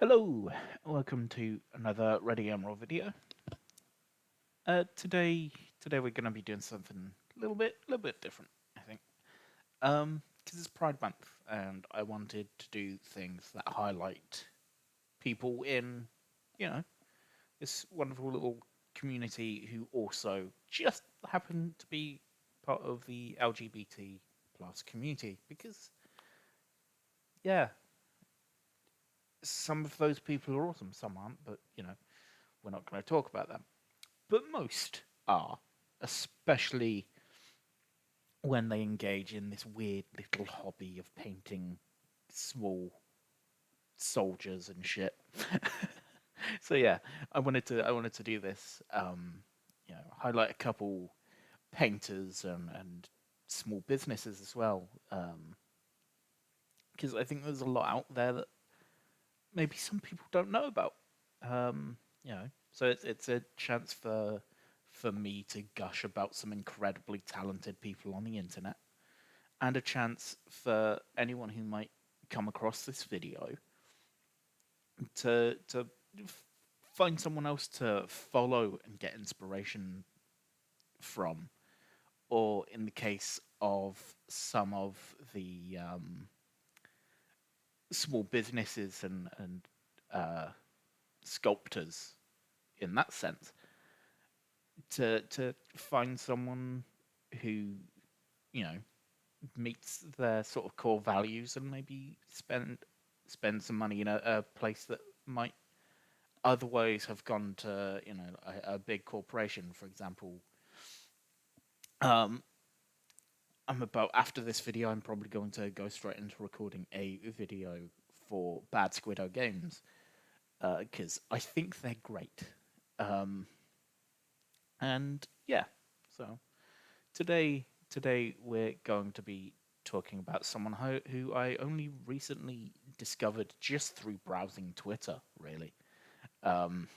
Hello, welcome to another Ready Emerald video. Today we're going to be doing something a little bit different, I think. Because it's Pride Month, and I wanted to do things that highlight people in, you know, this wonderful little community who also just happen to be part of the LGBT plus community. Because yeah, some of those people are awesome, some aren't, but we're not going to talk about them. But most are, especially when they engage in this weird little hobby of painting small soldiers and shit. So yeah, I wanted to do this. Highlight a couple painters and small businesses as well, because I think there's a lot out there that maybe some people don't know about. So it's a chance for me to gush about some incredibly talented people on the internet, and a chance for anyone who might come across this video to find someone else to follow and get inspiration from, or in the case of some of the small businesses and sculptors in that sense, to find someone who you know meets their sort of core values and maybe spend some money in a place that might otherwise have gone to a big corporation, for example. um I'm about after this video, I'm probably going to go straight into recording a video for Bad Squiddo Games, because I think they're great. um and yeah, so today we're going to be talking about someone who I only recently discovered just through browsing Twitter. Really, um,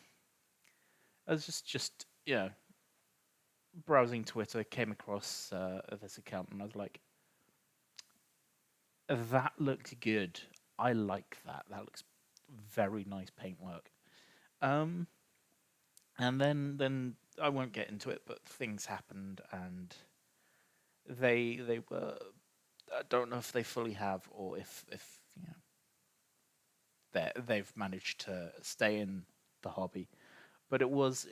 I was just browsing Twitter, came across this account, and I was like, that looked good. I like that. That looks very nice paintwork. Um, and then I won't get into it, but things happened, and they were. I don't know if they fully have, or if they've managed to stay in the hobby. But it was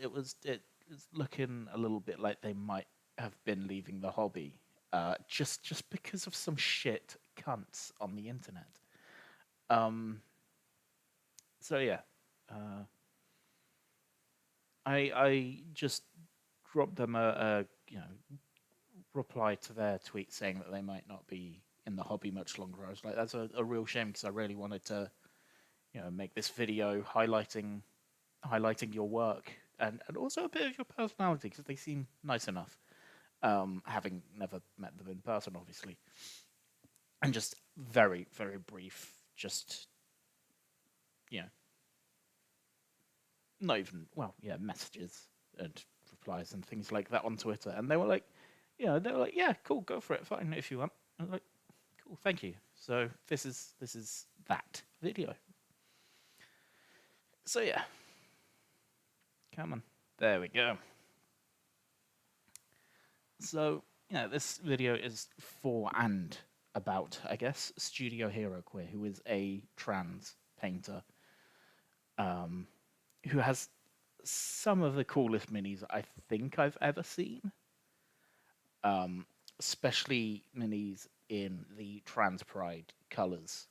looking a little bit like they might have been leaving the hobby, just because of some shit cunts on the internet. Um, so yeah, uh, I just dropped them a reply to their tweet saying that they might not be in the hobby much longer. I was like, that's a real shame, because I really wanted to make this video highlighting your work, and also a bit of your personality, because they seem nice enough. Having never met them in person, obviously, and just very, very brief, just you know, not even messages and replies and things like that on Twitter, and they were like, yeah, cool, go for it, fine if you want. I was like, cool, thank you. So this is that video. So yeah, come on, there we go. So, this video is for and about, I guess, Studio HeroQueer, who is a trans painter, um, who has some of the coolest minis I think I've ever seen, um, especially minis in the trans pride colors.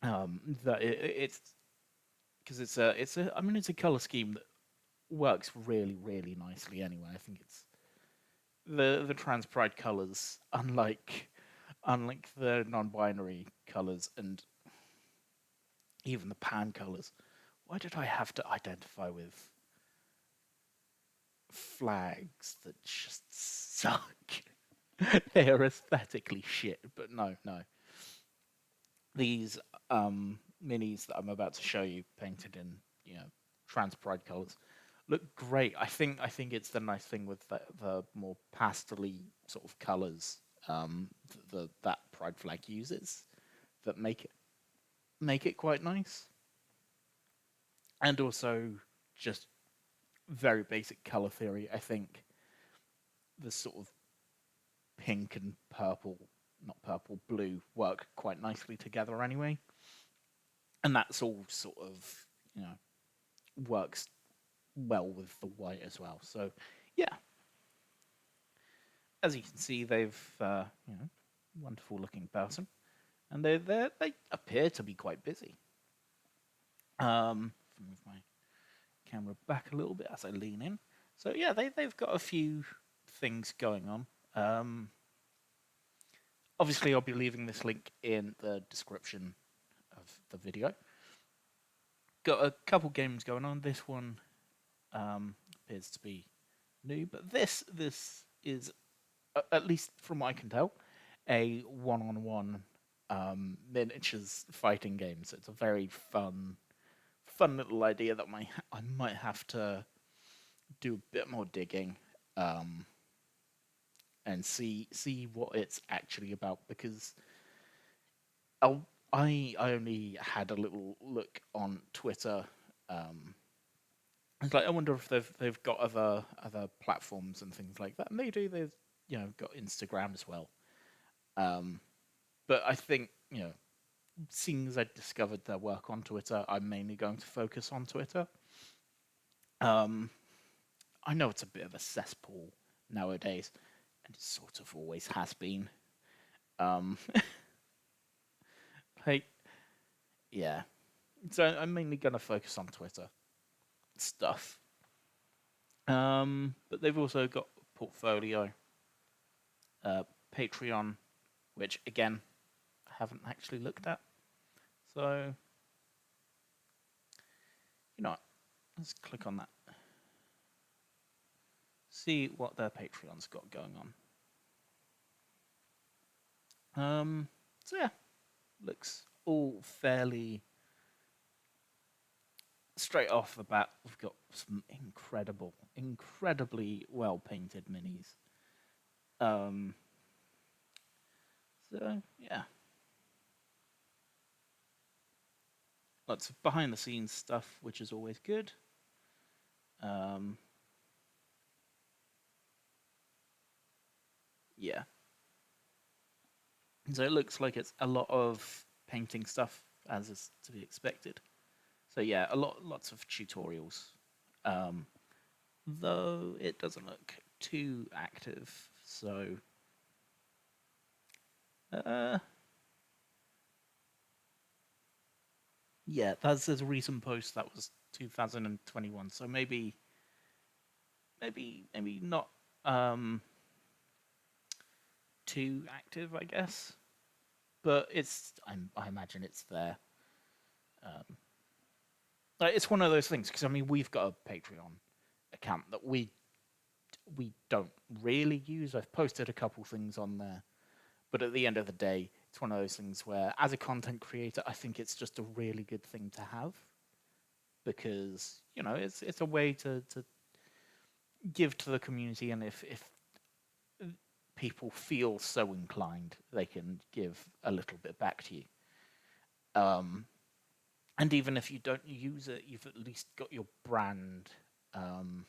It's because it's a color scheme that works really, really nicely anyway. I think it's the trans pride colors, unlike the non-binary colors and even the pan colors. Why did I have to identify with flags that just suck? They are aesthetically shit, but no. These minis that I'm about to show you, painted in trans pride colors, look great. I think it's the nice thing with the more pastely sort of colors, that pride flag uses, that make it quite nice. and also just very basic color theory. I think the sort of pink and purple, not purple, blue work quite nicely together anyway. And that's all sort of, you know, works well with the white as well. So, yeah, as you can see, they've, wonderful looking person. And they appear to be quite busy. Move my camera back a little bit as I lean in. So, yeah, they've got a few things going on. Obviously, I'll be leaving this link in the description of the video. Got a couple games going on. This one appears to be new, but this is, at least from what I can tell, a one-on-one miniatures fighting game. So it's a very fun little idea that I might have to do a bit more digging and see what it's actually about, because I only had a little look on Twitter. It's like, I wonder if they've got other platforms and things like that. And they do. They've got Instagram as well. But I think seeing as I discovered their work on Twitter, I'm mainly going to focus on Twitter. I know it's a bit of a cesspool nowadays, and it sort of always has been. Like, yeah. So I'm mainly going to focus on Twitter stuff. But they've also got portfolio, Patreon, which again I haven't actually looked at. So what? Let's click on that. See what their Patreon's got going on. So yeah, looks all fairly straight off the bat. We've got some incredibly well painted minis. So yeah, lots of behind the scenes stuff, which is always good. Yeah. So it looks like it's a lot of painting stuff, as is to be expected. So yeah, lots of tutorials. Though it doesn't look too active, so yeah, there's a recent post that was 2021, so maybe not too active, I guess. But I imagine it's there. It's one of those things, because I mean, we've got a Patreon account that we don't really use. I've posted a couple things on there, but at the end of the day, it's one of those things where, as a content creator, I think it's just a really good thing to have, because it's a way to give to the community, and if people feel so inclined, they can give a little bit back to you. And even if you don't use it, you've at least got your brand and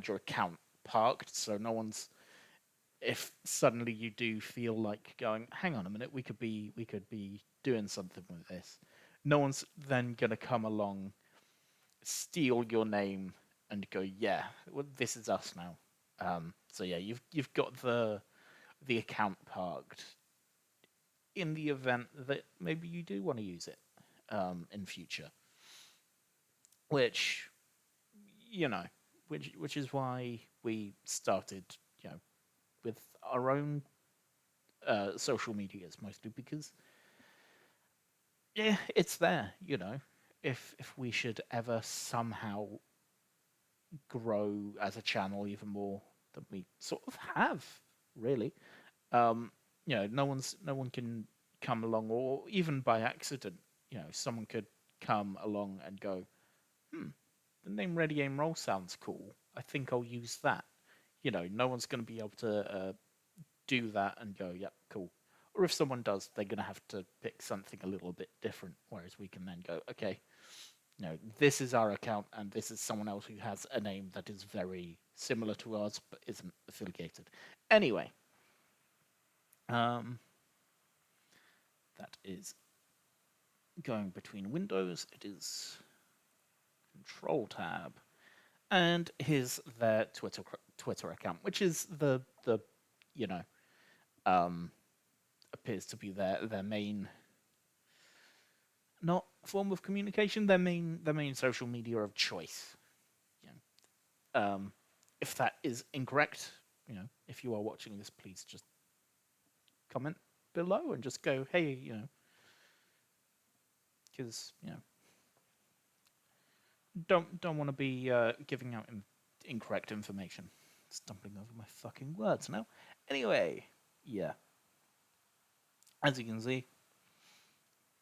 your account parked, so no one's. If suddenly you do feel like going, hang on a minute, we could be doing something with this, no one's then gonna come along, steal your name, and go, yeah, well, this is us now. So yeah, you've got the account parked in the event that maybe you do want to use it in future, which which is why we started with our own social medias, mostly because yeah, it's there. If we should ever somehow grow as a channel even more than we sort of have, really. No one can come along, or even by accident, someone could come along and go, the name Ready Aim Roll sounds cool. I think I'll use that. No one's going to be able to do that and go, yep, cool. Or if someone does, they're going to have to pick something a little bit different, whereas we can then go, okay, this is our account, and this is someone else who has a name that is very similar to ours but isn't affiliated. Anyway, um, that is going between windows. It is Control Tab, and here's their Twitter account, which is the you know um, appears to be their main, not form of communication, their main social media of choice. You if that is incorrect, if you are watching this, please just comment below and just go, hey, because don't want to be giving out incorrect information. Stumbling over my fucking words now. Anyway, yeah, as you can see,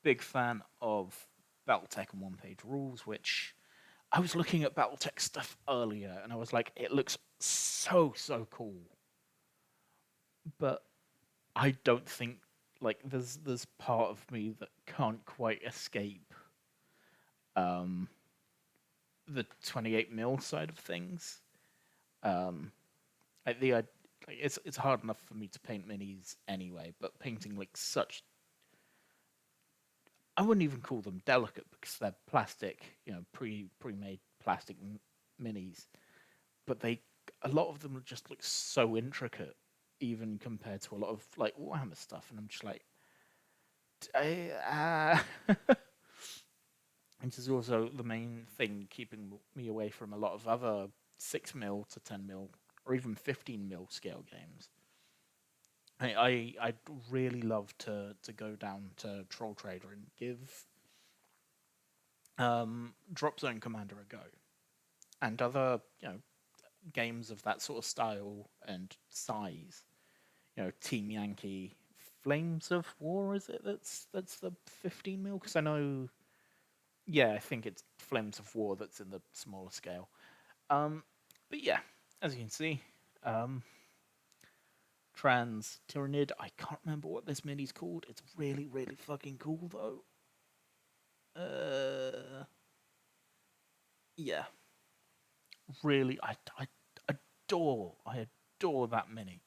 big fan of BattleTech and one-page rules, which I was looking at BattleTech stuff earlier, and I was like, it looks so cool, but I don't think, like, there's part of me that can't quite escape um, the 28 mil side of things. I think it's hard enough for me to paint minis anyway, but painting like such, I wouldn't even call them delicate because they're plastic, pre-made plastic minis, but a lot of them just look so intricate, even compared to a lot of like Warhammer stuff, and I'm just like, which is also the main thing keeping me away from a lot of other 6 mil to 10 mil or even 15 mil scale games. I'd really love to go down to Troll Trader and give Drop Zone Commander a go, and other games of that sort of style and size. Team Yankee, Flames of War, is it? That's the 15 mil, because I know. Yeah, I think it's Flames of War that's in the smaller scale. But yeah, as you can see, Trans Tyrannid. I can't remember what this mini's called. It's really, really fucking cool though. Yeah, really, I adore that mini.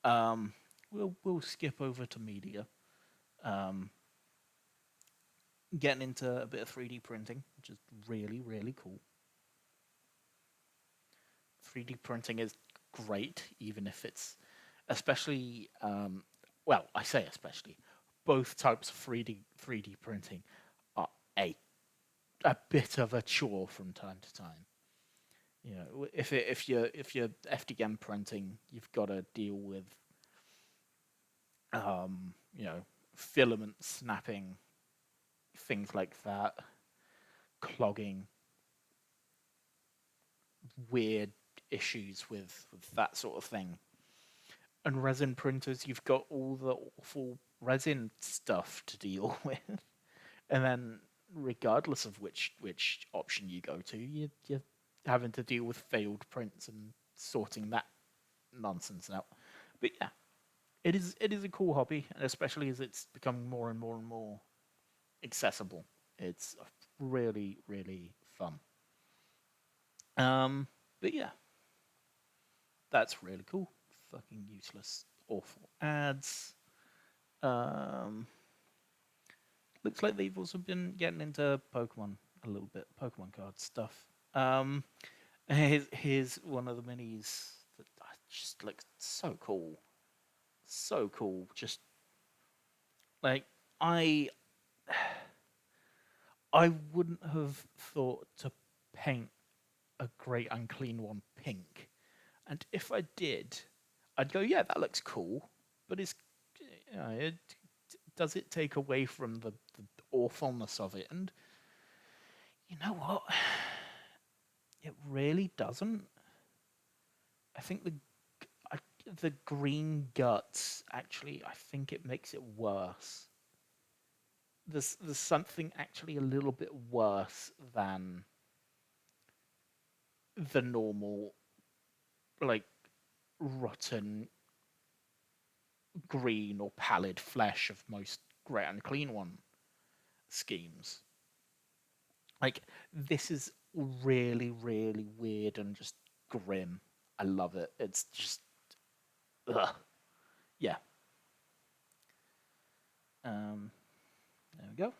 Um, we'll skip over to media. Um, Getting into a bit of 3D printing, which is really, really cool. 3D printing is great, even if it's especially, well, I say especially, both types of 3D printing are a bit of a chore from time to time. If you're FDM printing, you've got to deal with um, you know filament snapping, things like that, clogging, weird issues with that sort of thing. And resin printers, you've got all the awful resin stuff to deal with, and then regardless of which option you go to, you're having to deal with failed prints and sorting that nonsense out. But yeah, it is a cool hobby, and especially as it's becoming more and more and more accessible. It's really really fun. But yeah, that's really cool. Fucking useless, awful ads. Um, Looks like they've also been getting into Pokemon a little bit, Pokemon card stuff. Here's one of the minis that just looks so cool, so cool. Just like I, I wouldn't have thought to paint a Great Unclean One pink, and if I did, I'd go, yeah, that looks cool, but does it take away from the awfulness of it? And you know what? It really doesn't. I think I, the green guts actually. I think it makes it worse. There's something actually a little bit worse than the normal, like, rotten green or pallid flesh of most Great Unclean One schemes. Like, this is really, really weird and just grim. I love it. It's just, ugh. Yeah. There we go.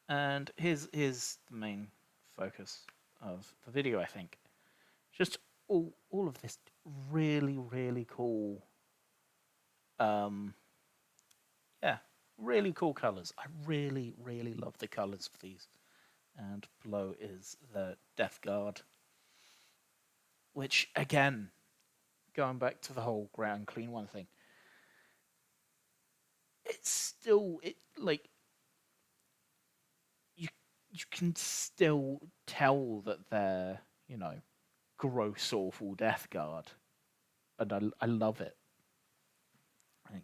And here's the main focus of the video, I think. Just all of this really, really cool, um, yeah, really cool colors. I really, really love the colors of these. And below is the Death Guard, which again, going back to the whole ground clean one thing, it's still it like you you can still tell that they're, you know, gross, awful Death Guard, and I love it. Like,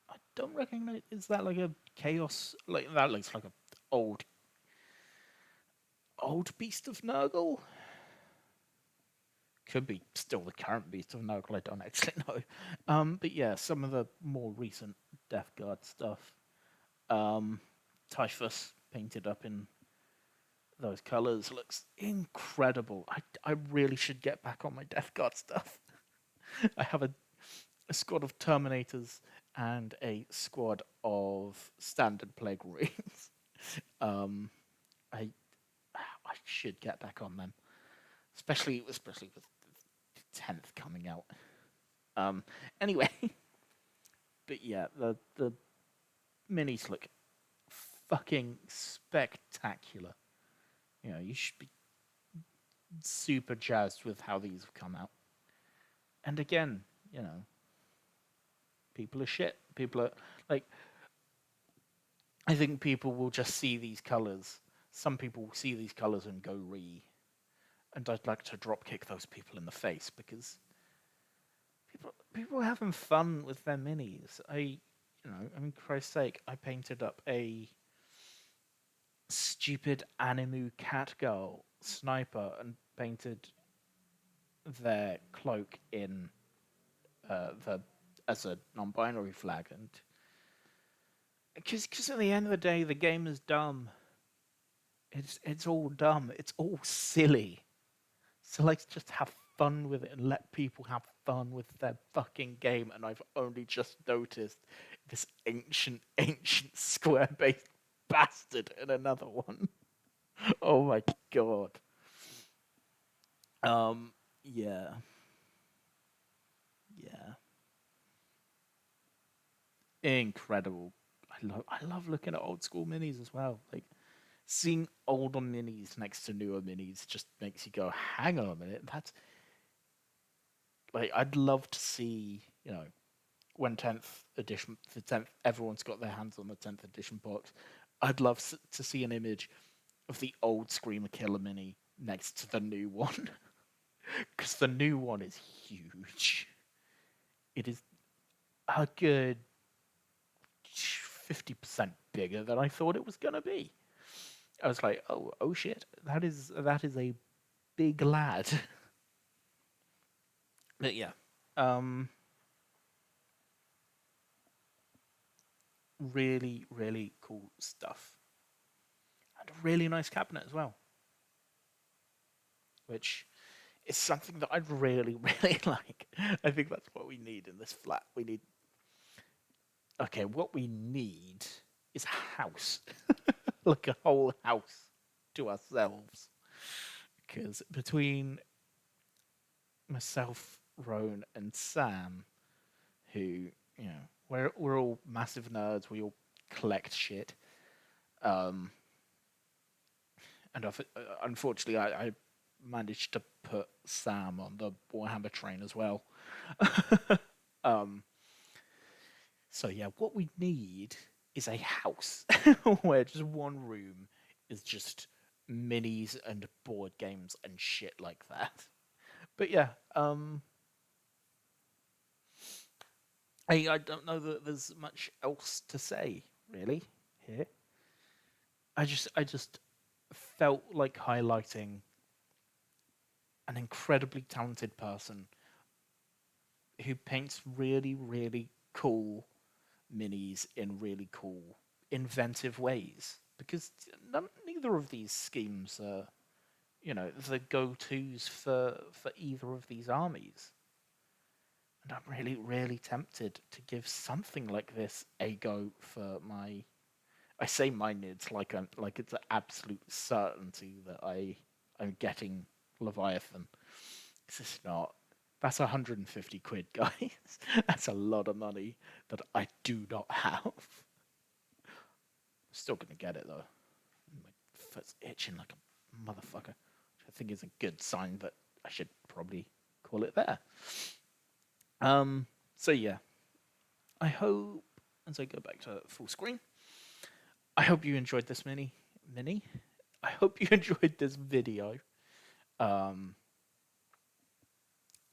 I don't recognize. Is that like a chaos? Like that looks like a old old beast of Nurgle. Could be still the current beast of Nurgle. I don't actually know. But yeah, some of the more recent Death Guard stuff. Um, Typhus painted up in those colors looks incredible. I really should get back on my Death Guard stuff. I have a squad of Terminators and a squad of standard Plague Marines. um, I I should get back on them, especially with the 10th coming out. Um, anyway, but yeah, the minis look fucking spectacular. You know, you should be super jazzed with how these have come out. And again, you know, people are shit. People are like, I think people will just see these colors. Some people will see these colors and go re. And I'd like to drop kick those people in the face because people are having fun with their minis. I mean, Christ's sake, I painted up a stupid Animu cat girl sniper and painted their cloak in the as a non-binary flag, and because at the end of the day, the game is dumb. It's all dumb. It's all silly. So let's just have fun with it and let people have fun with their fucking game. And I've only just noticed this ancient square-based bastard in another one. Oh my god. Um, yeah, yeah, incredible. I love looking at old school minis as well. Like seeing older minis next to newer minis just makes you go, hang on a minute, that's like I'd love to see, you know, when 10th edition, the 10th, everyone's got their hands on the 10th edition box. I'd love to see an image of the old Screamer Killer mini next to the new one, because the new one is huge. It is a good 50% bigger than I thought it was gonna be. I was like, oh shit, that is a big lad. But yeah, um, really, really cool stuff. And a really nice cabinet as well, which is something that I'd really, really like. I think that's what we need in this flat. We need. Okay, what we need is a house. Like a whole house to ourselves. Because between myself, Roan, and Sam, who, you know, we're all massive nerds, we all collect shit. Um, and unfortunately, I managed to put Sam on the Warhammer train as well. um, so yeah, what we need is a house where just one room is just minis and board games and shit like that. But yeah, I don't know that there's much else to say really here. I just felt like highlighting an incredibly talented person who paints really, really cool minis in really cool, inventive ways. Because neither of these schemes are, the go-tos for either of these armies. And I'm really, really tempted to give something like this a go for my. I say my nids like it's an absolute certainty that I'm getting Leviathan. It's just not. That's 150 quid, guys. That's a lot of money that I do not have. I'm still gonna get it though. My foot's itching like a motherfucker, which I think is a good sign that I should probably call it there. So yeah, I hope as I go back to full screen, I hope you enjoyed this mini. I hope you enjoyed this video. Um,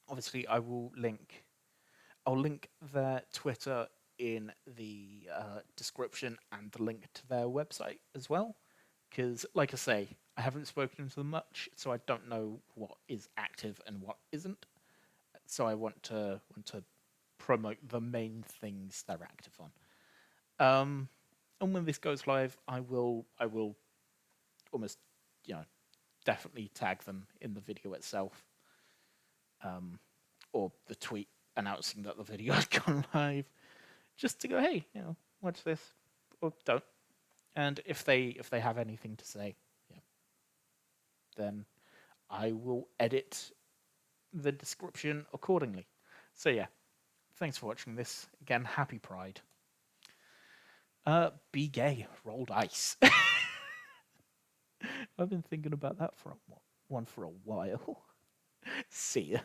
Obviously, I'll link their Twitter in the description and the link to their website as well. Because, like I say, I haven't spoken to them much, so I don't know what is active and what isn't. So I want to promote the main things they're active on. And when this goes live, I will almost definitely tag them in the video itself, or the tweet announcing that the video has gone live, just to go, hey, watch this or don't. And if they have anything to say, then I will edit the description accordingly. So yeah, thanks for watching this. Again, happy Pride. Be gay, roll dice. I've been thinking about that for one for a while. See ya.